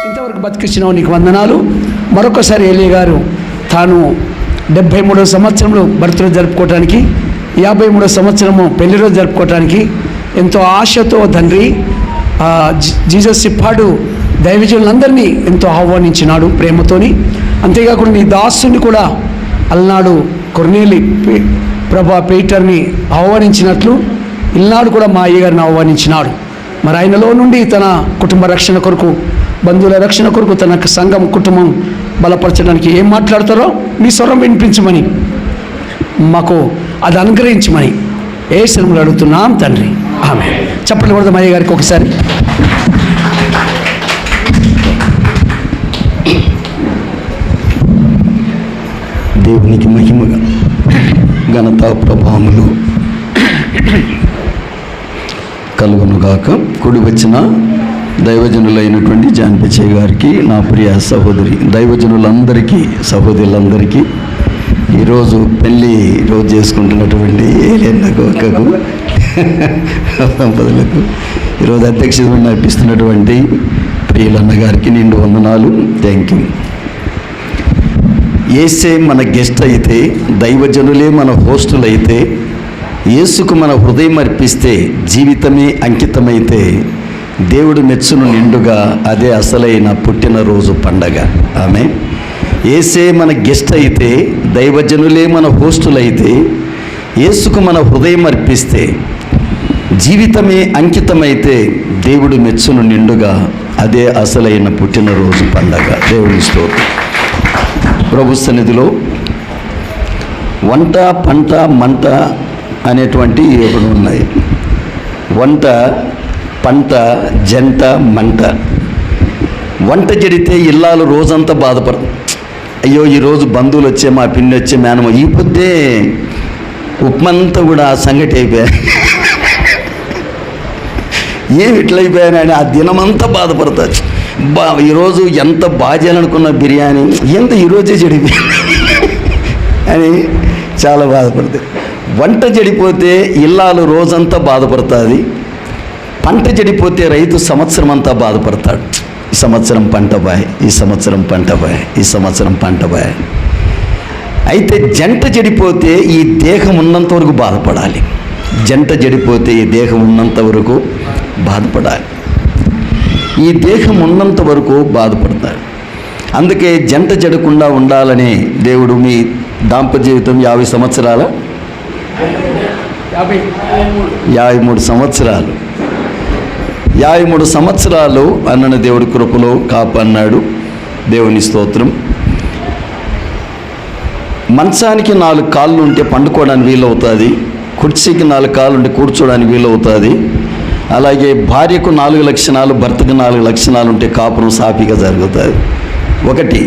ఇంతవరకు బతికించినావు, నీకు వందనాలు. మరొకసారి ఏలియా గారు తాను 73వ సంవత్సరంలో బర్త్డే జరుపుకోవటానికి, 53వ సంవత్సరము పెళ్లి రోజు జరుపుకోవటానికి ఎంతో ఆశతో తండ్రి జీసస్ సిప్పాడు దైవజనులందరినీ ఎంతో ఆహ్వానించినాడు ప్రేమతోని. అంతేకాకుండా నీ దాసుని కూడా అలనాడు కొర్నేలి ప్రభా పీటర్ని ఆహ్వానించినట్లు ఇల్నాడు కూడా మా అయ్యగారిని ఆహ్వానించినాడు. మరి ఆయనలో నుండి తన కుటుంబ రక్షణ కొరకు, బంధువుల రక్షణ కొరకు, తన సంఘం కుటుంబం బలపరచడానికి ఏం మాట్లాడతారో మీ స్వరం వినిపించమని, మాకు అది అనుగ్రహించమని యేసునామములో అడుగుతున్నాం తండ్రి, ఆమేన్. చప్పట్లు కొడదాం అయ్య గారికి ఒకసారి. దేవునికి మహిమగా ఘనత ప్రభావములు కలుగునుగాక. కూడి వచ్చిన దైవజనులైనటువంటి జాన్పిచ్చయ్య గారికి, నా ప్రియ సహోదరి దైవజనులందరికీ, సహోదరులందరికీ, ఈరోజు పెళ్ళి రోజు చేసుకుంటున్నటువంటి ఏలెన్నకు అక్కకు దంపతులకు, ఈరోజు అధ్యక్షత నడిపిస్తున్నటువంటి ప్రియులన్న గారికి నిండు వందనాలు. Thank you. యేసే మన గెస్ట్ అయితే, దైవజనులే మన హోస్టులు అయితే, యేసుకు మన హృదయం అర్పిస్తే, జీవితమే అంకితమైతే దేవుడు మెచ్చును నిండుగా. అదే అసలైన పుట్టినరోజు పండగ. ఆమె యేసే మన గెస్ట్ అయితే, దైవజనులే మన హోస్టులైతే, యేసుకు మన హృదయం అర్పిస్తే, జీవితమే అంకితమైతే దేవుడు మెచ్చును నిండుగా. అదే అసలైన పుట్టినరోజు పండగ. దేవుని స్తోత్రం. ప్రభు సన్నిధిలో వంట, పంట, మంట అనేటువంటి ఒకటి ఉన్నాయి. వంట, పంట, జంట, మంట. వంట చెడితే ఇల్లాలు రోజంతా అయ్యో ఈరోజు బంధువులు వచ్చే, మా పిన్ని వచ్చే, మేనమ్మ ఈ పొద్దే ఉప్మంతా కూడా సంగటి అయిపోయాయి, ఏమి ఇట్లయిపోయానని ఆ దినమంతా బాధపడతారు. ఈరోజు ఎంత బాగా చేయాలనుకున్న బిర్యానీ ఎంత ఈరోజే చెడిపోయింది అని చాలా బాధపడుతుంది. వంట చెడిపోతే ఇల్లాలు రోజంతా బాధపడుతుంది. పంట చెడిపోతే రైతు సంవత్సరం అంతా బాధపడతాడు. ఈ సంవత్సరం పంట బాయ్, ఈ సంవత్సరం పంట బాయ్, ఈ సంవత్సరం పంట బాయ్. అయితే జంట చెడిపోతే ఈ దేహం ఉన్నంత వరకు బాధపడాలి. జంట చెడిపోతే ఈ దేహం ఉన్నంత వరకు బాధపడాలి. ఈ దేహం ఉన్నంత వరకు బాధపడతాడు. అందుకే జంట చెడకుండా ఉండాలని దేవుడు మీ దాంపత్య జీవితం 50 సంవత్సరాల 53 సంవత్సరాలు 53 సంవత్సరాలు అన్నను దేవుడి కృపలో కాపాడినాడు. దేవుని స్తోత్రం. మంచానికి 4 కాళ్ళు ఉంటే పండుకోవడానికి వీలవుతుంది, కుర్చీకి 4 కాళ్ళు ఉంటే కూర్చోడానికి వీలవుతుంది. అలాగే భార్యకు 4 లక్షణాలు, భర్తకు 4 లక్షణాలు ఉంటే కాపురం సాఫీగా జరుగుతుంది. 1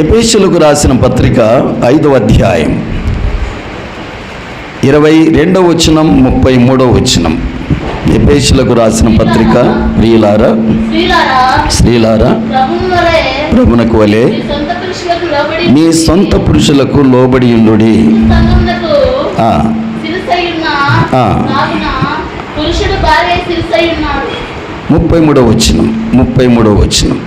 ఎఫెసీయులకు రాసిన పత్రిక 5వ అధ్యాయం 22వ వచనం 33వ వచనం. ఎఫెసీయులకు రాసిన పత్రిక, స్త్రీలారా ప్రభునకు వలె మీ సొంత పురుషులకు లోబడి ఉండుడి. 33వ వచనం.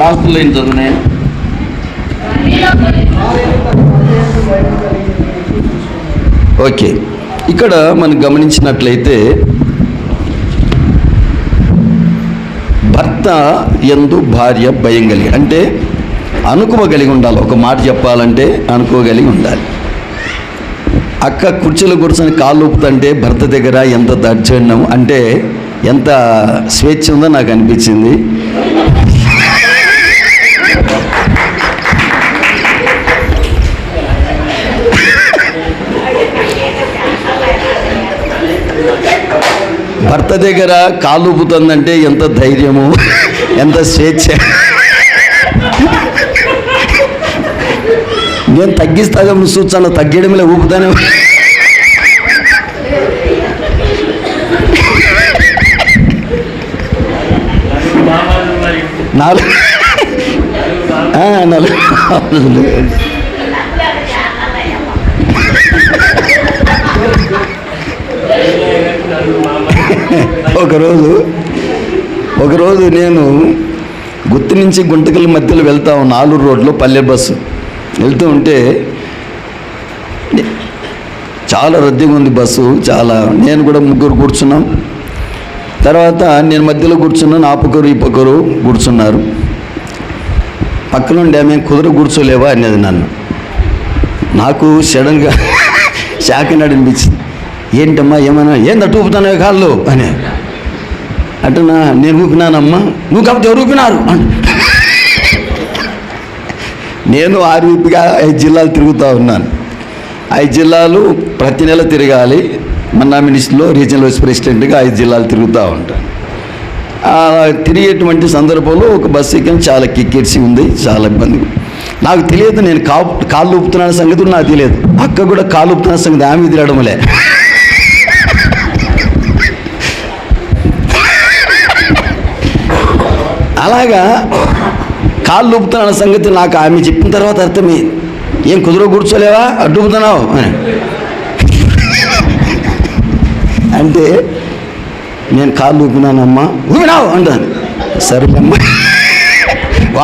Last line చదువునే. ఓకే, ఇక్కడ మనం గమనించినట్లయితే భర్త యందు భార్య భయం కలిగి, అంటే అనుకోగలిగి ఉండాలి. ఒక మాట చెప్పాలంటే అనుకోగలిగి ఉండాలి. అక్క కుర్చీలో కూర్చొని కాళ్ళు ఊపుతుంటే భర్త దగ్గర ఎంత దర్జన్యం, అంటే ఎంత స్వేచ్ఛ ఉందో నాకు అనిపించింది. భర్త దగ్గర కాళ్ళు ఊపుతుందంటే ఎంత ధైర్యము, ఎంత స్వేచ్ఛ. నేను తగ్గిస్తాగా చూస్తాను, తగ్గడమే ఊపుతానే. ఒకరోజు నేను గుత్తి నుంచి గుంటకల్ మధ్యలో వెళ్తా ఉన్నా, ఆలూరు రోడ్లో పల్లె బస్సు వెళ్తూ ఉంటే చాలా రద్దీగా ఉంది బస్సు. నేను కూడా ముగ్గురు కూర్చున్నాం. తర్వాత నేను మధ్యలో కూర్చున్నాను, ఆ పక్కరు ఈ పక్కరు కూర్చున్నారు. పక్కనుండి ఆమె కూర్చోలేవా అనేది నన్ను. నాకు సడన్గా షాక్ అనిపించింది. ఏంటమ్మా ఏమన్నా ఏందట్టు ఊపుతానే కాళ్ళు అని అంటున్నా. నేను ఊపినానమ్మా. నువ్వు కాబట్టి ఎవరు ఊపినారు అని. నేను 5 జిల్లాలు తిరుగుతూ ఉన్నాను. 5 జిల్లాలు ప్రతి నెల తిరగాలి. మన్నా మినిస్టర్లో రీజనల్ వైస్ ప్రెసిడెంట్గా 5 జిల్లాలు తిరుగుతూ ఉంటాను. తిరిగేటువంటి సందర్భంలో ఒక బస్సు ఎక్కిన చాలా కిక్కిరిసి ఉంది, చాలా ఇబ్బంది. నాకు తెలియదు నేను కాళ్ళు ఊపుతున్న సంగతి నాకు తెలియదు. అక్క కూడా కాళ్ళు ఊపుతున్న సంగతి ఆమె తిరగడంలే. అలాగా కాళ్ళు ఊపుతున్న సంగతి నాకు ఆమె చెప్పిన తర్వాత అర్థమైంది. ఏం కుదురు కూర్చోలేవా అడ్డు ఊపుతున్నావు అని. అంటే నేను కాళ్ళు ఊపినానమ్మా. ఊపినావు అంటాను. సరేమ్మా,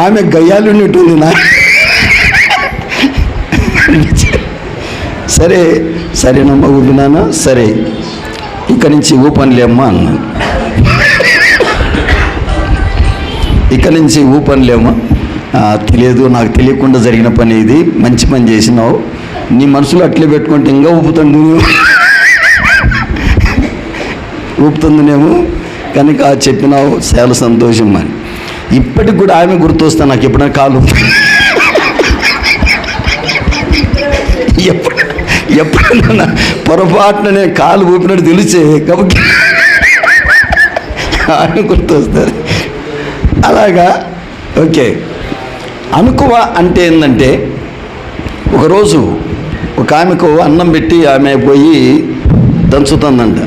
ఆమె గయ్యాలు ఉన్నట్టుంది నా. సరేనమ్మా ఊపినానా, సరే ఇక్కడి నుంచి ఊపనిలేమ్మా అన్నాను. ఇక్కడి నుంచి ఊపనిలేమ్మా. తెలియదు, నాకు తెలియకుండా జరిగిన పని ఇది, మంచి పని చేసినావు, నీ మనసులో అట్లే పెట్టుకుంటే ఇంకా ఊపుతుందినేమో కనుక చెప్పినావు, చాలా సంతోషం అని. ఇప్పటికి కూడా ఆమె గుర్తొస్తా నాకు. ఎప్పుడైనా కాలు ఎప్పుడైనా పొరపాటున నేను కాలు ఊపినట్టు తెలిసే కాబట్టి ఆమె గుర్తొస్తుంది. అలాగా ఓకే. అనుకువ అంటే ఏంటంటే, ఒకరోజు ఒక ఆమెకు అన్నం పెట్టి ఆమె పోయి దంచుతుందంట.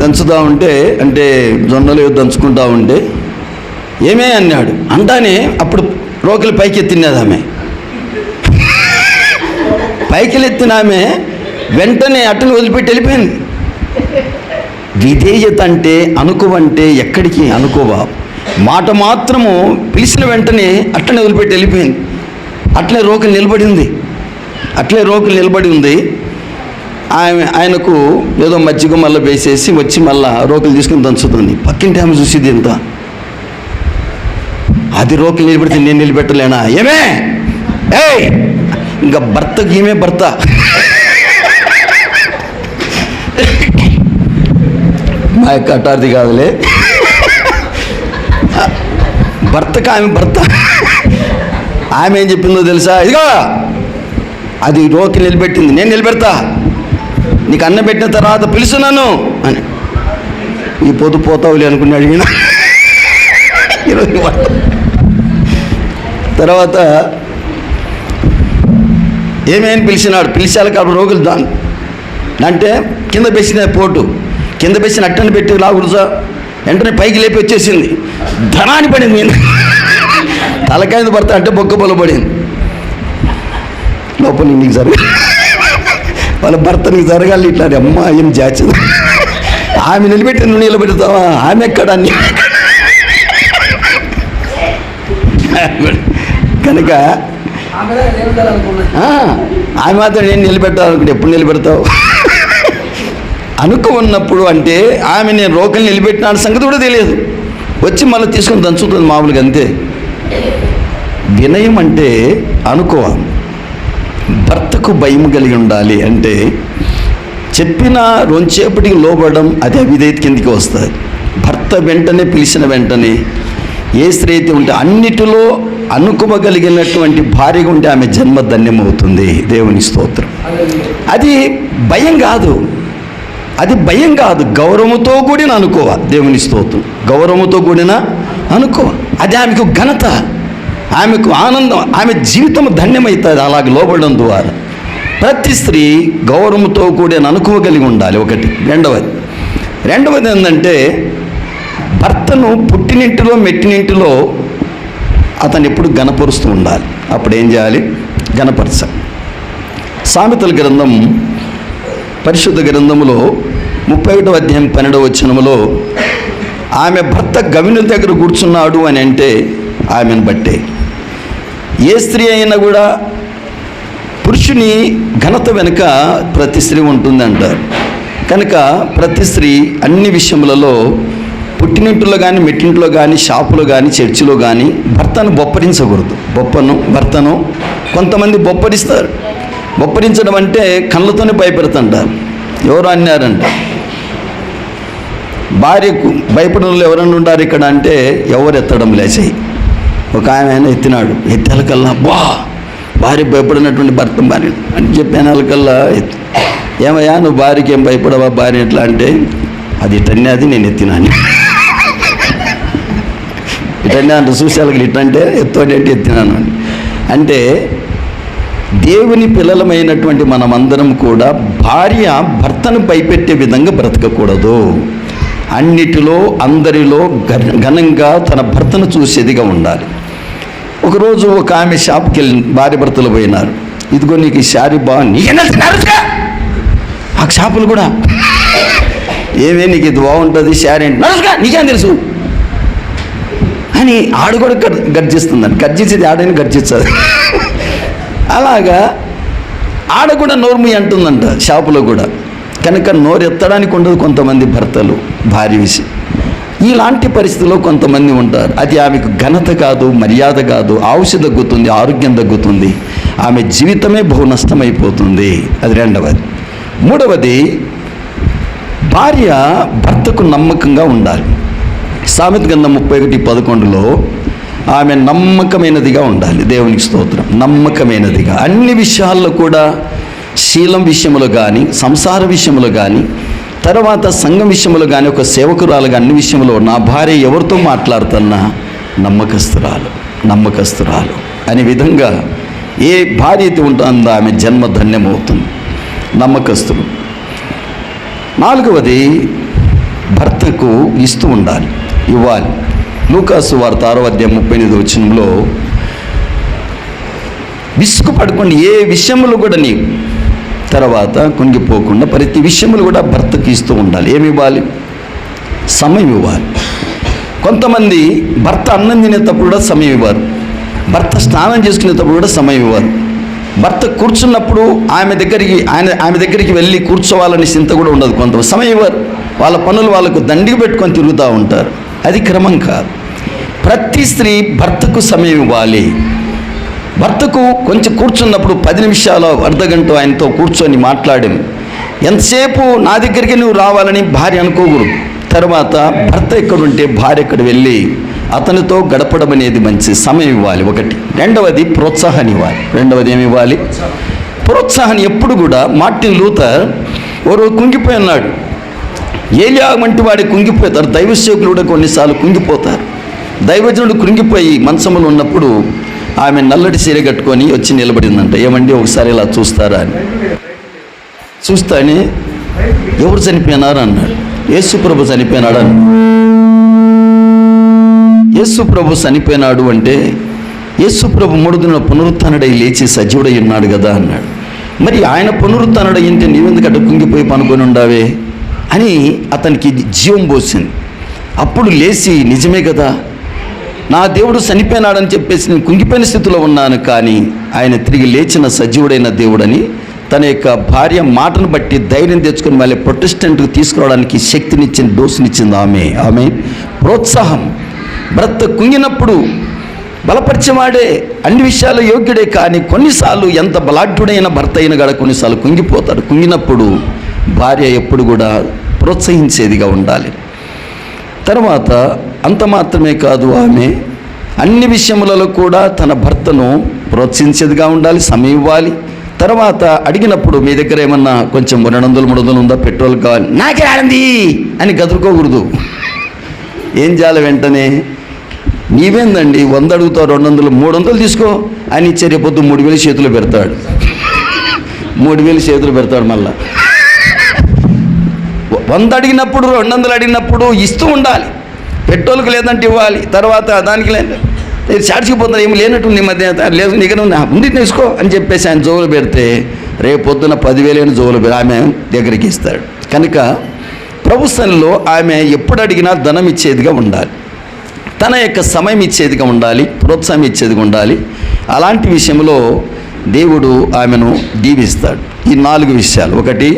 దంచుతూ ఉంటే, అంటే జొన్నలు దంచుకుంటూ ఉంటే ఏమే అన్నాడు. అంటానే అప్పుడు రోకలి పైకి ఎత్తినది ఆమె. పైకి ఎత్తిన ఆమె వెంటనే అట్టును వదిలిపెట్టి వెళ్ళిపోయింది. విధేయత అంటే, అనుకువంటే ఎక్కడికి అనుకోవ. మాట మాత్రము పిలిచిన వెంటనే అట్లనే వదిలిపెట్టి వెళ్ళిపోయింది. అట్లే రోకలి నిలబడి ఉంది. ఆయనకు ఏదో మజ్జిగ మళ్ళీ వేసేసి వచ్చి మళ్ళా రోకలు తీసుకుని దంచుతుంది. పక్కింటి ఆమె చూసిది ఎంత. అది రోకలు నిలబెడితే నేను నిలబెట్టలేనా? ఏమే ఇంకా భర్తకి ఏమే భర్త. మా యొక్క అటార్థి కాదులే, భర్తకు ఆమె భర్త. ఆమె ఏం చెప్పిందో తెలుసా? ఇదిగో అది రోకలు నిలబెట్టింది, నేను నిలబెడతా, నీకు అన్నం పెట్టిన తర్వాత పిలుస్తున్నాను అని. ఈ పొద్దు పోతావులే అనుకుని అడిగిన. ఈరోజు తర్వాత ఏమేమి పిలిచినాడు. పిలిచాలి కాబట్టి రోగులు దాన్ని అంటే కింద బెసిన కింద బెసిన అట్టని పెట్టి లాగుడుసా వెంటనే పైకి లేపి వచ్చేసింది. ధనాన్ని పడింది మీద. తలకాయ భర్త అంటే బొక్క పొల పడింది. లోపల నీకు జరగ వాళ్ళ భర్త నీకు జరగాలి. ఇట్లా అమ్మ ఏం జాచదు. ఆమె నిలబెట్టి నువ్వు నిలబెడతావా? ఆమె ఎక్కడ కనుక ఆమె మాత్రం నేను నిలబెట్టాలనుకుంటే ఎప్పుడు నిలబెడతావు? ఉన్నప్పుడు అంటే ఆమె నేను రోకలు నిలబెట్టిన సంగతి కూడా తెలియదు. వచ్చి మళ్ళీ తీసుకొని దంచుతుంది మామూలుగా, అంతే. వినయం అంటే అనుకోవాలి. భర్తకు భయం కలిగి ఉండాలి. అంటే చెప్పిన రొంచేపటికి లోబడడం, అది అవిధేయత కిందికి వస్తుంది. భర్త వెంటనే పిలిచిన వెంటనే ఏ స్త్రీ అయితే ఉంటే అన్నిటిలో అనుకోగలిగినటువంటి భార్యగా ఉంటే ఆమె జన్మ ధన్యమవుతుంది. దేవుని స్తోత్రం. అది భయం కాదు, గౌరవంతో కూడిన అనుకోవ. దేవుని స్తోత్రం. గౌరవంతో కూడిన అనుకోవ. అది ఆమెకు ఘనత, ఆమెకు ఆనందం, ఆమె జీవితం ధన్యమవుతుంది అలాగే లోబడడం ద్వారా. ప్రతి స్త్రీ గౌరవంతో కూడిన అనుకువ కలిగి ఉండాలి. ఒకటి. రెండవది ఏంటంటే, భర్తను పుట్టినింటిలో మెట్టినింటిలో అతను ఎప్పుడు గణపరుస్తూ ఉండాలి. అప్పుడు ఏం చేయాలి? గణపరచాలి. సామెతల గ్రంథం, పరిశుద్ధ గ్రంథములో 31వ అధ్యాయం 12వ వచనములో ఆమె భర్త గవినుల దగ్గర కూర్చున్నాడు అని అంటే ఆమెను బట్టే. ఏ స్త్రీ అయినా కూడా పురుషుని ఘనత వెనుక ప్రతి స్త్రీ ఉంటుందంటారు. కనుక ప్రతి స్త్రీ అన్ని విషయములలో, పుట్టినింటిలో కానీ, మెట్టింట్లో కానీ, షాపులో కానీ, చర్చిలో కానీ భర్తను బొప్పరించకూడదు. భర్తను కొంతమంది బొప్పరిస్తారు. బొప్పరించడం అంటే కళ్ళతోనే భయపెడుతుంటారు. ఎవరు అన్నారంట, భార్యకు భయపడిన వాళ్ళు ఎవరన్నా ఉండారు ఇక్కడ అంటే ఎవరు ఎత్తడం లేచాయి. ఒక ఆయన ఎత్తినాడు. ఎత్తేలకల్లా భార్య భయపడినటువంటి భర్త భార్య అని చెప్పేనాలకల్లా ఏమయ్యా నువ్వు భార్యకి ఏం భయపడవా, భార్య ఎట్లా అంటే అది ఇటన్నది నేను ఎత్తినాను. ఇటన్నా అంటే చూసేళ్ళకి ఇటంటే ఎత్తోడేంటి ఎత్తినాను అంటే దేవుని పిల్లలమైనటువంటి మనమందరం కూడా భార్య భర్తను భయపెట్టే విధంగా బ్రతకకూడదు. అన్నిటిలో అందరిలో ఘనంగా తన భర్తను చూసేదిగా ఉండాలి. ఒకరోజు ఒక ఆమె షాప్కి వెళ్ళి భార్య భర్తలు పోయినారు. ఇదిగో నీకు ఈ శారీ బాగుంది, ఆ షాపులు కూడా ఏమే నీకు ఇది బాగుంటుంది శారీ అంటే నీకేం తెలుసు అని ఆడు కూడా గర్జిస్తుందండి. గర్జించేది ఆడని గర్జించదు. అలాగా ఆడ కూడా నోర్మి అంటుందంట షాపులో కూడా. కనుక నోరు ఎత్తడానికి ఉండదు కొంతమంది భర్తలు భార్య విషయం. ఇలాంటి పరిస్థితుల్లో కొంతమంది ఉంటారు. అది ఆమెకు ఘనత కాదు, మర్యాద కాదు, ఆయుష్ తగ్గుతుంది, ఆరోగ్యం తగ్గుతుంది, ఆమె జీవితమే బహు నష్టమైపోతుంది. అది రెండవది. మూడవది, భార్య భర్తకు నమ్మకంగా ఉండాలి. సామెత గ్రంథం 31:11 ఆమె నమ్మకమైనదిగా ఉండాలి. దేవునికి స్తోత్రం. నమ్మకమైనదిగా అన్ని విషయాల్లో కూడా, శీలం విషయంలో కానీ, సంసార విషయంలో కానీ, తర్వాత సంఘం విషయంలో కానీ, ఒక సేవకురాలుగా అన్ని విషయంలో నా భార్య ఎవరితో మాట్లాడుతున్నా నమ్మకస్తురాలు అనే విధంగా ఏ భార్య అయితే ఉంటుందో ఆమె జన్మ ధన్యమవుతుంది. నమ్మకస్తులు. నాలుగవది, భర్తకు ఇస్తూ ఉండాలి, ఇవ్వాలి. లూకాసు వార్త 6:38 విసుగు పడకుండా ఏ విషయంలో కూడా నీవు తర్వాత కుంగిపోకుండా ప్రతి విషయంలో కూడా భర్తకి ఇస్తూ ఉండాలి. ఏమి ఇవ్వాలి? సమయం ఇవ్వాలి. కొంతమంది భర్త అన్నం తినేటప్పుడు కూడా సమయం ఇవ్వరు, భర్త స్నానం చేసుకునేటప్పుడు కూడా సమయం ఇవ్వరు, భర్త కూర్చున్నప్పుడు ఆమె దగ్గరికి వెళ్ళి కూర్చోవాలని చింత కూడా ఉండదు. కొంత సమయం ఇవ్వరు, వాళ్ళ పనులు వాళ్ళకు దండిగా పెట్టుకొని తిరుగుతూ ఉంటారు. అది క్రమం కాదు. ప్రతి స్త్రీ భర్తకు సమయం ఇవ్వాలి. భర్తకు కొంచెం కూర్చున్నప్పుడు 10 నిమిషాలు, అర్ధగంట ఆయనతో కూర్చొని మాట్లాడాం. ఎంతసేపు నా దగ్గరికి నువ్వు రావాలని భార్య అనుకోకూడదు. తర్వాత భర్త ఎక్కడుంటే భార్య ఎక్కడ వెళ్ళి అతనితో గడపడం అనేది మంచి సమయం ఇవ్వాలి. ఒకటి. రెండవది, ప్రోత్సాహాన్ని ఇవ్వాలి. రెండవది ఏమి ఇవ్వాలి? ప్రోత్సాహాన్ని. ఎప్పుడు కూడా మార్టిన్ లూథర్ ఓరు కుంగిపోయి ఉన్నాడు. ఏలియా వంటి వాడి కుంగిపోతారు. దైవసేవకులు కూడా కొన్నిసార్లు కుంగిపోతారు. దైవజనుడు కృంగిపోయి మంచంలో ఉన్నప్పుడు ఆమె నల్లటి చీర కట్టుకొని వచ్చి నిలబడిందంట. ఏమండి ఒకసారి ఇలా చూస్తారా అని. చూస్తానే ఎవరు చనిపోయినారు అన్నాడు. యేసుప్రభు చనిపోయినాడు అన్నాడు. యేసుప్రభు చనిపోయినాడు అంటే యేసుప్రభు 3 దినాల పునరుత్థానుడై లేచి సజీవుడై ఉన్నాడు కదా అన్నాడు. మరి ఆయన పునరుత్థానుడై ఉంటే నీవెందుకు అడ్డ కుంగిపోయి పనుకొని ఉండావే అని అతనికి జీవం పోసింది. అప్పుడు లేచి నిజమే కదా, నా దేవుడు చనిపోయినాడని చెప్పేసి నేను కుంగిపోయిన స్థితిలో ఉన్నాను, కానీ ఆయన తిరిగి లేచిన సజీవుడైన దేవుడని తన యొక్క భార్య మాటను బట్టి ధైర్యం తెచ్చుకొని మళ్ళీ ప్రొటెస్టెంట్కి తీసుకురావడానికి శక్తినిచ్చింది, డోసునిచ్చింది ఆమె. ప్రోత్సాహం. భర్త కుంగినప్పుడు బలపరిచేవాడే, అన్ని విషయాలు యోగ్యుడే, కానీ కొన్నిసార్లు ఎంత బలాఢ్యుడైన భర్త అయిన కూడా కొన్నిసార్లు కుంగిపోతాడు. కుంగినప్పుడు భార్య ఎప్పుడు కూడా ప్రోత్సహించేదిగా ఉండాలి. తర్వాత అంత మాత్రమే కాదు, ఆమె అన్ని విషయములలో కూడా తన భర్తను ప్రోత్సహించేదిగా ఉండాలి, సమయం ఇవ్వాలి. తర్వాత అడిగినప్పుడు మీ దగ్గర ఏమన్నా కొంచెం 200-300 ఉందా, పెట్రోల్ కావాలి, నాకే ఆడంది అని గదురుకోకూడదు. ఏం చేయాలి? వెంటనే నీవేందండి 100 అడుగుతావు, 200, 300 తీసుకో అని ఇచ్చే. రేపొద్దు 3000 చేతులు పెడతాడు. 3000 చేతులు పెడతాడు. మళ్ళా 100 అడిగినప్పుడు 200 అడిగినప్పుడు ఇస్తూ ఉండాలి. పెట్రోల్కి లేదంటే ఇవ్వాలి. తర్వాత దానికి లేదు చార్జిపోతున్నా ఏమి లేనట్టు నీ మధ్య లేదు, నీకు ఉంది తీసుకో అని చెప్పేసి ఆయన జోలు పెడితే రేపొద్దున 10,000 జోలు ఆమె దగ్గరికి ఇస్తాడు. కనుక ప్రభు సన్నిధిలో ఆమె ఎప్పుడు అడిగినా ధనం ఇచ్చేదిగా ఉండాలి, తన యొక్క సమయం ఇచ్చేదిగా ఉండాలి, ప్రోత్సాహం ఇచ్చేదిగా ఉండాలి. అలాంటి విషయంలో దేవుడు ఆమెను దీవిస్తాడు. ఈ 4 విషయాలు: ఒకటి,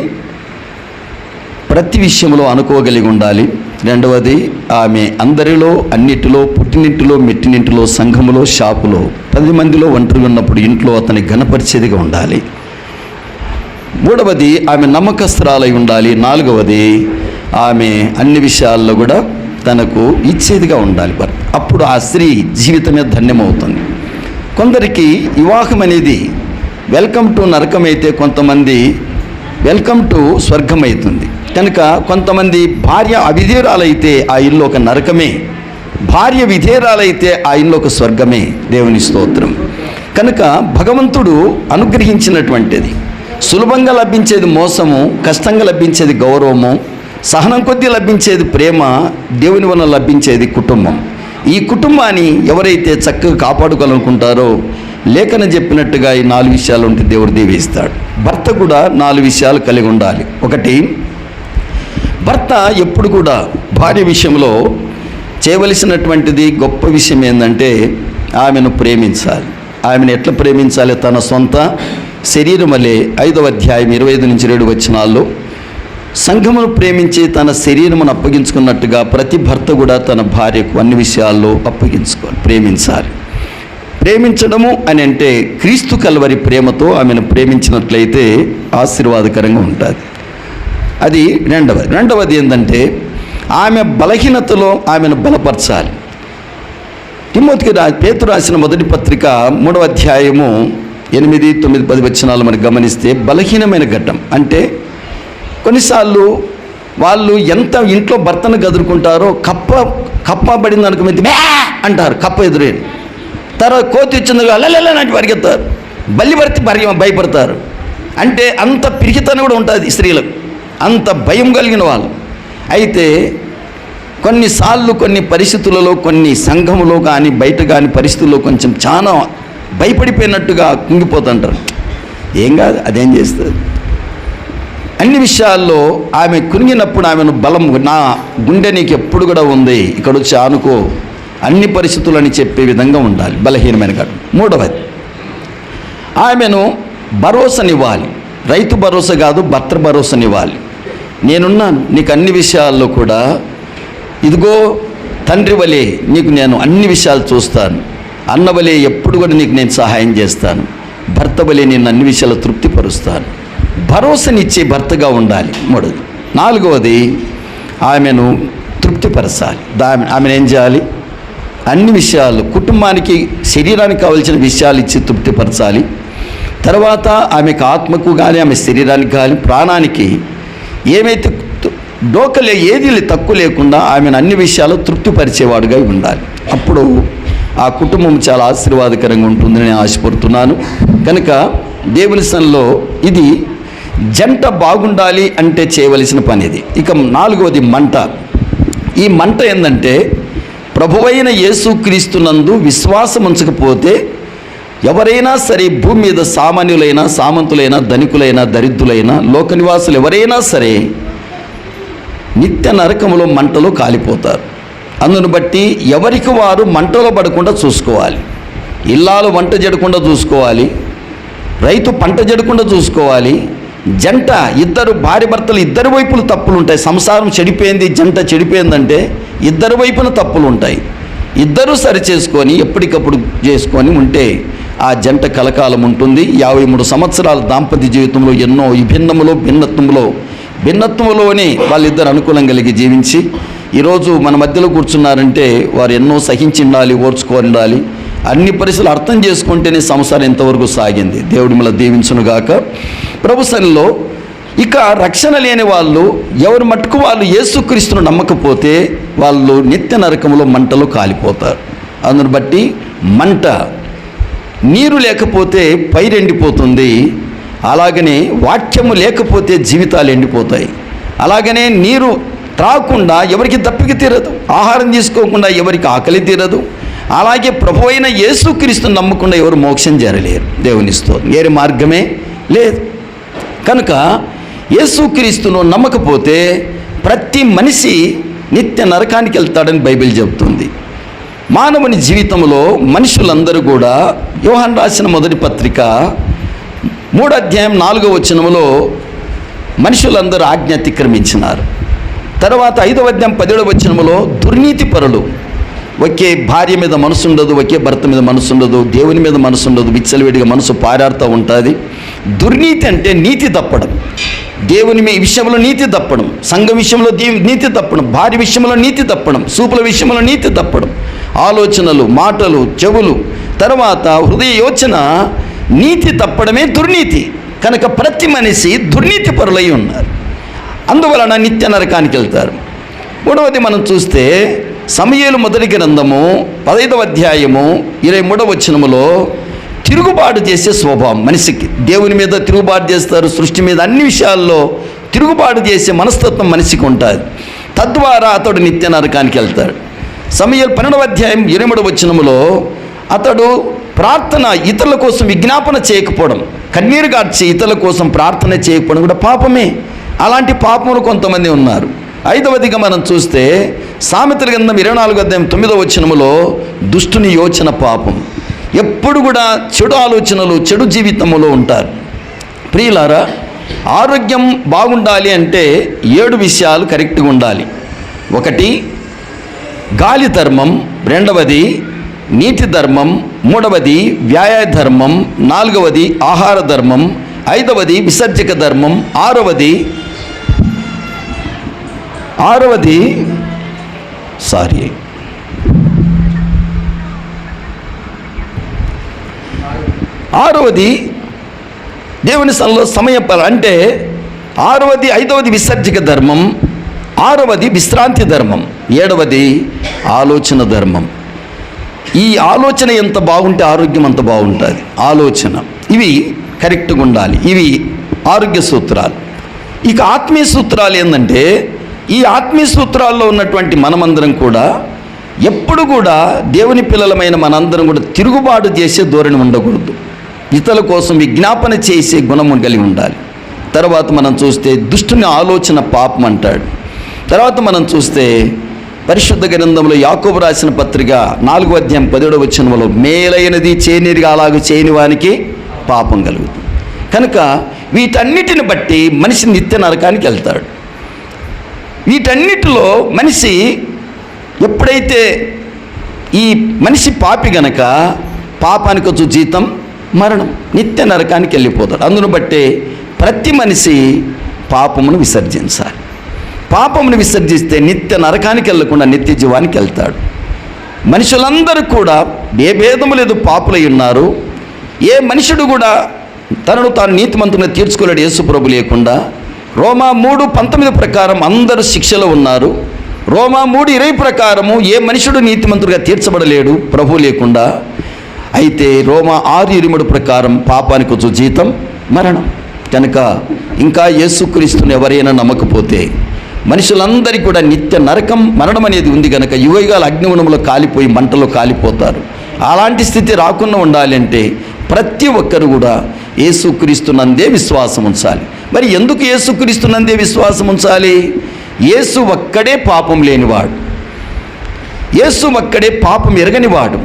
ప్రతి విషయంలో అనుకోగలిగి ఉండాలి. రెండవది, ఆమె అందరిలో, అన్నిటిలో, పుట్టినింటిలో, మెట్టినింటిలో, సంఘములో, షాపులో, 10 మందిలో ఒంటరిగా ఉన్నప్పుడు ఇంట్లో అతని ఘనపరిచేదిగా ఉండాలి. మూడవది, ఆమె నమ్మకస్తురాలై ఉండాలి. నాలుగవది, ఆమె అన్ని విషయాల్లో కూడా తనకు ఇచ్చేదిగా ఉండాలి. అప్పుడు ఆ స్త్రీ జీవితమే ధన్యమవుతుంది. కొందరికి వివాహం అనేది వెల్కమ్ టు నరకం అయితే, కొంతమంది వెల్కమ్ టు స్వర్గం అవుతుంది. కనుక కొంతమంది భార్య అవిధేయురాలైతే ఆ ఇల్లు ఒక నరకమే, భార్య విధేయురాలైతే ఆ ఇల్లు ఒక స్వర్గమే. దేవుని స్తోత్రం. కనుక భగవంతుడు అనుగ్రహించినటువంటిది సులభంగా లభించేది మోసము, కష్టంగా లభించేది గౌరవము, సహనం కొద్దీ లభించేది ప్రేమ, దేవుని వలన లభించేది కుటుంబం. ఈ కుటుంబాన్ని ఎవరైతే చక్కగా కాపాడుకోవాలనుకుంటారో లేఖనం చెప్పినట్టుగా ఈ 4 విషయాలు ఉంటే దేవుడు దీవిస్తాడు. భర్త కూడా 4 విషయాలు కలిగి ఉండాలి. ఒకటి, భర్త ఎప్పుడు కూడా భార్య విషయంలో చేయవలసినటువంటిది గొప్ప విషయం ఏంటంటే ఆమెను ప్రేమించాలి. ఆమెను ఎట్లా ప్రేమించాలి? తన సొంత శరీరం వలె. 5వ అధ్యాయం 25-27 వచనాల్లో సంఘమును ప్రేమించి తన శరీరమును అప్పగించుకున్నట్టుగా ప్రతి భర్త కూడా తన భార్యకు అన్ని విషయాల్లో అప్పగించుకోవాలి, ప్రేమించాలి. ప్రేమించడము అని అంటే క్రీస్తు కల్వరి ప్రేమతో ఆమెను ప్రేమించినట్లయితే ఆశీర్వాదకరంగా ఉంటుంది. అది రెండవది ఏంటంటే ఆమె బలహీనతలో ఆమెను బలపరచాలి. తిమోతికి పేతురు రాసిన మొదటి పత్రిక 3వ అధ్యాయము 8, 9, 10 వచనాలు మనం గమనిస్తే బలహీనమైన ఘట్టం అంటే కొన్నిసార్లు వాళ్ళు ఎంత ఇంట్లో భర్తను గదురుకుంటారో కప్ప పడింది అనుకుని అంటారు, కప్ప ఎదురేది. తర్వాత కోతి వచ్చింది అల్లెల్లాంటి పరిగెత్తారు, బల్లి పడితే భయపడతారు. అంటే అంత పిరికితనం కూడా ఉంటుంది స్త్రీలకు, అంత భయం కలిగిన వాళ్ళు. అయితే కొన్నిసార్లు కొన్ని పరిస్థితులలో, కొన్ని సంఘములో కానీ బయట కానీ పరిస్థితుల్లో కొంచెం చాలా భయపడిపోయినట్టుగా కుంగిపోతుంటారు. ఏం కాదు, అదేం చేస్తుంది. అన్ని విషయాల్లో ఆమె కునిగినప్పుడు ఆమెను బలం, నా గుండె నీకు ఎప్పుడు కూడా ఉంది, ఇక్కడ వచ్చి ఆనుకో, అన్ని పరిస్థితులని చెప్పే విధంగా ఉండాలి. బలహీనమైన కాదు. మూడవది, ఆమెను భరోసానివ్వాలి. రైతు భరోసా కాదు, భర్త భరోసానివ్వాలి. నేనున్నాను నీకు అన్ని విషయాల్లో కూడా, ఇదిగో తండ్రి వలె నీకు నేను అన్ని విషయాలు చూస్తాను, అన్న వలె ఎప్పుడు కూడా నీకు నేను సహాయం చేస్తాను, భర్త వలె నేను అన్ని విషయాలు తృప్తిపరుస్తాను. భరోసానిచ్చే భర్తగా ఉండాలి. మూడవది. నాలుగవది, ఆమెను తృప్తిపరచాలి. ఆమెను ఏం చేయాలి? అన్ని విషయాలు, కుటుంబానికి శరీరానికి కావాల్సిన విషయాలు ఇచ్చి తృప్తిపరచాలి. తర్వాత ఆమెకు ఆత్మకు కానీ ఆమె శరీరానికి కానీ ప్రాణానికి ఏమైతే ఏది తక్కువ లేకుండా ఆమెను అన్ని విషయాలు తృప్తిపరిచేవాడుగా ఉండాలి. అప్పుడు ఆ కుటుంబం చాలా ఆశీర్వాదకరంగా ఉంటుందని నేను ఆశపడుతున్నాను. కనుక దేవుని సన్నిధిలో ఇది జంట బాగుండాలి అంటే చేయవలసిన పని ఇది. ఇక 4వది మంట. ఈ మంట ఏంటంటే ప్రభువైన యేసుక్రీస్తునందు విశ్వాసం ఉంచకపోతే ఎవరైనా సరే భూమి మీద సామాన్యులైనా, సామంతులైనా, ధనికులైనా, దరిద్రులైనా, లోక నివాసులు ఎవరైనా సరే నిత్య నరకములో మంటలో కాలిపోతారు. అందును బట్టి ఎవరికి వారు మంటలో పడకుండా చూసుకోవాలి. ఇల్లాలు వంట చెడకుండా చూసుకోవాలి, రైతు పంట చెడకుండా చూసుకోవాలి. జంట ఇద్దరు భార్య భర్తలు ఇద్దరు వైపులు తప్పులు ఉంటాయి. సంసారం చెడిపోయింది, జంట చెడిపోయిందంటే ఇద్దరు వైపున తప్పులు ఉంటాయి. ఇద్దరూ సరి చేసుకొని ఎప్పటికప్పుడు చేసుకొని ఉంటే ఆ జంట కలకాలం ఉంటుంది. 53 సంవత్సరాల దాంపత్య జీవితంలో ఎన్నో భిన్నత్వంలోనే వాళ్ళిద్దరు అనుకూలం కలిగి జీవించి ఈరోజు మన మధ్యలో కూర్చున్నారంటే వారు ఎన్నో సహించి ఉండాలి, ఓర్చుకొని ఉండాలి. అన్ని పరిస్థితులు అర్థం చేసుకుంటేనే సంసారం ఎంతవరకు సాగింది. దేవుడి మళ్ళీ దీవించునుగాక. ప్రభు సన్నిధిలో ఇక రక్షణ లేని వాళ్ళు ఎవరు మట్టుకు వాళ్ళు యేసుక్రీస్తును నమ్మకపోతే వాళ్ళు నిత్య నరకంలో మంటలో కాలిపోతారు. అందును బట్టి మంట, నీరు లేకపోతే పైరు ఎండిపోతుంది. అలాగనే వాక్యము లేకపోతే జీవితాలు ఎండిపోతాయి. అలాగనే నీరు త్రాగకుండా ఎవరికి దప్పిక తీరదు, ఆహారం తీసుకోకుండా ఎవరికి ఆకలి తీరదు. అలాగే ప్రభు అయిన యేసుక్రీస్తును నమ్మకుండా ఎవరు మోక్షం చేరలేరు. దేవుని స్తోత్రం. వేరే మార్గమే లేదు. కనుక యేసుక్రీస్తును నమ్మకపోతే ప్రతి మనిషి నిత్య నరకానికి వెళ్తాడని బైబిల్ చెబుతుంది. మానవుని జీవితంలో మనుషులందరూ కూడా యోహాను రాసిన మొదటి పత్రిక 3వ అధ్యాయం 4వ వచనంలో మనుషులందరూ ఆజ్ఞ అతిక్రమించినారు. తర్వాత 5వ అధ్యాయం 17వ వచనంలో దుర్నీతి పరులు, ఒకే భార్య మీద మనసు ఉండదు, ఒకే భర్త మీద మనసు ఉండదు, దేవుని మీద మనసు ఉండదు, విచ్చలవిడిగా మనసు పారాడుతూ ఉంటుంది. దుర్నీతి అంటే నీతి తప్పడం, దేవుని విషయంలో నీతి తప్పడం, సంఘం విషయంలో నీతి తప్పడం, భార్య విషయంలో నీతి తప్పడం, సూపుల విషయంలో నీతి తప్పడం, ఆలోచనలు, మాటలు, చెవులు, తర్వాత హృదయ యోచన నీతి తప్పడమే దుర్నీతి. కనుక ప్రతి మనిషి దుర్నీతి పరులై ఉన్నారు. అందువలన నిత్య నరకానికి వెళ్తారు. 3వది మనం చూస్తే సమూయేలు మొదటి గ్రంథము 15వ అధ్యాయము 23వ వచనములో తిరుగుబాటు చేసే స్వభావం మనిషికి, దేవుని మీద తిరుగుబాటు చేస్తారు, సృష్టి మీద అన్ని విషయాల్లో తిరుగుబాటు చేసే మనస్తత్వం మనిషికి ఉంటుంది. తద్వారా అతడు నిత్య నరకానికి వెళ్తాడు. సమూయేలు 12వ అధ్యాయం 23వ వచనములో అతడు ప్రార్థన ఇతరుల కోసం విజ్ఞాపన చేయకపోవడం, కన్నీరు గార్చి ఇతరుల కోసం ప్రార్థన చేయకపోవడం కూడా పాపమే. అలాంటి పాపములు కొంతమంది ఉన్నారు. 5వదిగా మనం చూస్తే సామెతల గ్రంథం 24వ అధ్యాయం 9వ వచనములో దుష్టుని యోచన పాపం. ఎప్పుడు కూడా చెడు ఆలోచనలు, చెడు జీవితంలో ఉంటారు. ప్రియులారా, ఆరోగ్యం బాగుండాలి అంటే 7 విషయాలు కరెక్ట్గా ఉండాలి. 1 గాలి ధర్మం, 2వది నీటి ధర్మం, 3వది వ్యాయామ ధర్మం, 4వది ఆహార ధర్మం, 5వది విసర్జక ధర్మం, 6వది దేవుని సన్నిధిలో సమయం అంటే 6వది 5వది విసర్జక ధర్మం, 6వది విశ్రాంతి ధర్మం, 7వది ఆలోచన ధర్మం. ఈ ఆలోచన ఎంత బాగుంటే ఆరోగ్యం అంత బాగుంటుంది. ఆలోచన ఇవి కరెక్ట్గా ఉండాలి. ఇవి ఆరోగ్య సూత్రాలు. ఇక ఆత్మీయ సూత్రాలు ఏంటంటే, ఈ ఆత్మీయ సూత్రాల్లో ఉన్నటువంటి మనమందరం కూడా ఎప్పుడు కూడా దేవుని పిల్లలమైన మనందరం కూడా తిరుగుబాటు చేసే ధోరణి ఉండకూడదు. ఇతరుల కోసం విజ్ఞాపన చేసే గుణం కలిగి ఉండాలి. తర్వాత మనం చూస్తే దుష్టుని ఆలోచన పాపం అంటాడు. తర్వాత మనం చూస్తే పరిశుద్ధ గ్రంథంలో యాకోబు రాసిన పత్రిక 4వ అధ్యాయం 17వ వచనంలో మేలైనది చేయనిరిగా అలాగూ చేయని వానికి పాపం కలుగుతుంది. కనుక వీటన్నిటిని బట్టి మనిషి నిత్య నరకానికి వెళ్తాడు. వీటన్నిటిలో మనిషి ఎప్పుడైతే ఈ మనిషి పాపి గనక పాపానికి వచ్చే జీతం మరణం, నిత్య నరకానికి వెళ్ళిపోతాడు. అందును బట్టే ప్రతి మనిషి పాపమును విసర్జించాలి. పాపమును విసర్జిస్తే నిత్య నరకానికి వెళ్ళకుండా నిత్య జీవానికి వెళ్తాడు. మనుషులందరూ కూడా ఏ భేదము లేదు, పాపులై ఉన్నారు. ఏ మనుషుడు కూడా తనను తాను నీతిమంతునిగా తీర్చుకోలేడు యేసు ప్రభు లేకుండా. రోమా 3:19 ప్రకారం అందరూ శిక్షలో ఉన్నారు. రోమా 3:20 ప్రకారము ఏ మనుషుడు నీతిమంతుడిగా తీర్చబడలేడు ప్రభు లేకుండా. అయితే రోమా 6:23 ప్రకారం పాపానికి వచ్చే జీతం మరణం. కనుక ఇంకా యేసుక్రీస్తుని ఎవరైనా నమ్మకపోతే మనుషులందరికీ కూడా నిత్య నరకం, మరణం అనేది ఉంది కనుక యుగయుగాల అగ్నిగుణంలో కాలిపోయి మంటలో కాలిపోతారు. అలాంటి స్థితి రాకుండా ఉండాలంటే ప్రతి ఒక్కరు కూడా యేసుక్రీస్తునందే విశ్వాసం ఉంచాలి. మరి ఎందుకు యేసుక్రీస్తునందే విశ్వాసం ఉంచాలి? యేసు ఒక్కడే పాపం లేనివాడు, యేసు ఒక్కడే పాపం ఎరగనివాడు,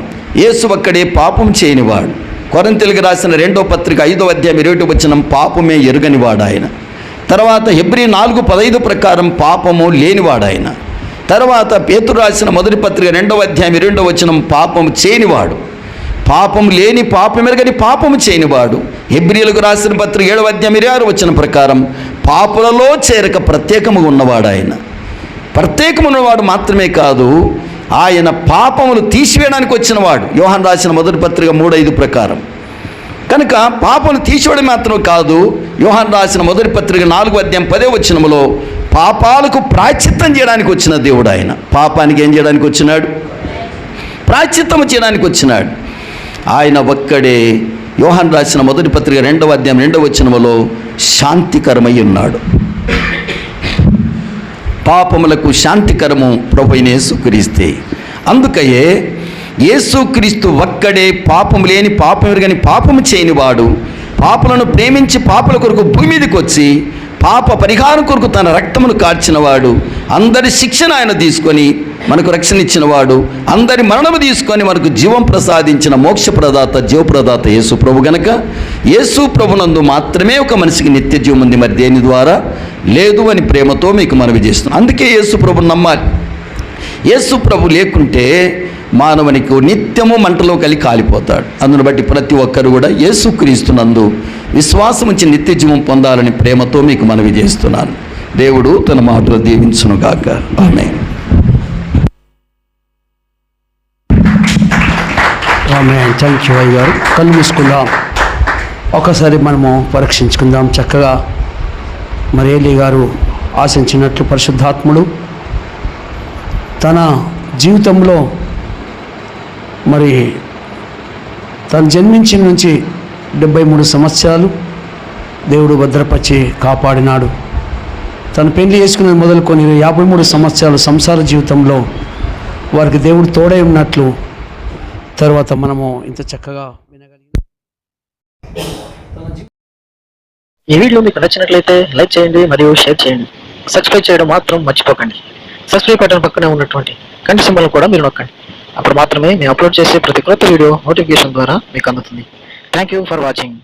యేసు ఒక్కడే పాపం చేయనివాడు. కొరింథీయులకు రాసిన 2వ పత్రిక 5వ అధ్యాయం 20వ వచనం పాపమే ఎరుగనివాడు ఆయన. తర్వాత హెబ్రీ 4:15 ప్రకారం పాపము లేనివాడు ఆయన. తర్వాత పేతురు రాసిన మొదటి పత్రిక 2వ అధ్యాయం 22వ వచనం పాపము చేయనివాడు, పాపం లేని పాపం ఎరగని పాపము చేయనివాడు. హెబ్రీయులకు రాసిన పత్రిక 7వ అధ్యాయం 26వ వచనం ప్రకారం పాపులలో చేరక ప్రత్యేకముగా ఉన్నవాడు ఆయన. ప్రత్యేకమున్నవాడు మాత్రమే కాదు, ఆయన పాపములు తీసివేయడానికి వచ్చినవాడు. యోహాను రాసిన మొదటి పత్రిక 3:5 ప్రకారం. కనుక పాపములు తీసివేయడం మాత్రం కాదు, యోహాను రాసిన మొదటి పత్రిక 4వ అధ్యాయం 10వ వచనములో పాపాలకు ప్రాయశ్చిత్తం చేయడానికి వచ్చిన దేవుడు ఆయన. పాపానికి ఏం చేయడానికి వచ్చినాడు? ప్రాయశ్చిత్తము చేయడానికి వచ్చినాడు. ఆయన ఒక్కడే యోహాను రాసిన మొదటి పత్రిక 2వ అధ్యాయం 2వ వచనములో శాంతికరమై ఉన్నాడు. పాపములకు శాంతికరము ప్రభువైన యేసుక్రీస్తే. అందుకయే యేసుక్రీస్తు ఒక్కడే పాపము లేని, పాపం ఎరుగని, పాపము చేయనివాడు. పాపులను ప్రేమించి పాపుల కొరకు భూమి మీదకి వచ్చి పాప పరిహారం కొరకు తన రక్తమును కార్చినవాడు, అందరి శిక్షణ ఆయన తీసుకొని మనకు రక్షణ ఇచ్చినవాడు, అందరి మరణము తీసుకొని మనకు జీవం ప్రసాదించిన మోక్షప్రదాత జీవప్రదాత యేసు ప్రభు గనక యేసు ప్రభునందు మాత్రమే ఒక మనిషికి నిత్య జీవం ఉంది, మరి దేని ద్వారా లేదు అని ప్రేమతో మీకు మనవి చేస్తున్నాం. అందుకే యేసు ప్రభుని నమ్మాలి. యేసు ప్రభు లేకుంటే మానవునికి నిత్యము మంటలో కలిగి కాలిపోతాడు. అందును బట్టి ప్రతి ఒక్కరు కూడా యేసుక్రీస్తునందు విశ్వాసం ఉంచి నిత్య జీవం పొందాలని ప్రేమతో మీకు మనవి చేస్తున్నాను. దేవుడు తన మాటలు దీవించునుగాక. ఆమేన్. ఆమేన్. థ్యాంక్ యూ అయ్య గారు. కళ్ళు మూసుకుందాం, ఒకసారి మనము పరీక్షించుకుందాం. చక్కగా మరి ఏలీ గారు ఆశించినట్లు పరిశుద్ధాత్ముడు తన జీవితంలో మరి తను జన్మించిన నుంచి 73 సంవత్సరాలు దేవుడు భద్రపరిచి కాపాడినాడు. తను పెళ్లి చేసుకుని మొదలుకొని 53 సంవత్సరాలు సంసార జీవితంలో వారికి దేవుడు తోడై ఉన్నట్లు తర్వాత మనము ఇంత చక్కగా వినగలిగిన. ఈ వీడియో మీకు నచ్చినట్లయితే లైక్ చేయండి మరియు షేర్ చేయండి. సబ్స్క్రైబ్ చేయడం మాత్రం మర్చిపోకండి. సబ్స్క్రైబ్ బటన్ పక్కనే ఉన్నటువంటి గంట సింబల్ కూడా మీరు నొక్కండి. అప్పుడు మాత్రమే మేము అప్లోడ్ చేసే ప్రతి కొత్త వీడియో నోటిఫికేషన్ ద్వారా మీకు అందుతుంది. Thank you for watching.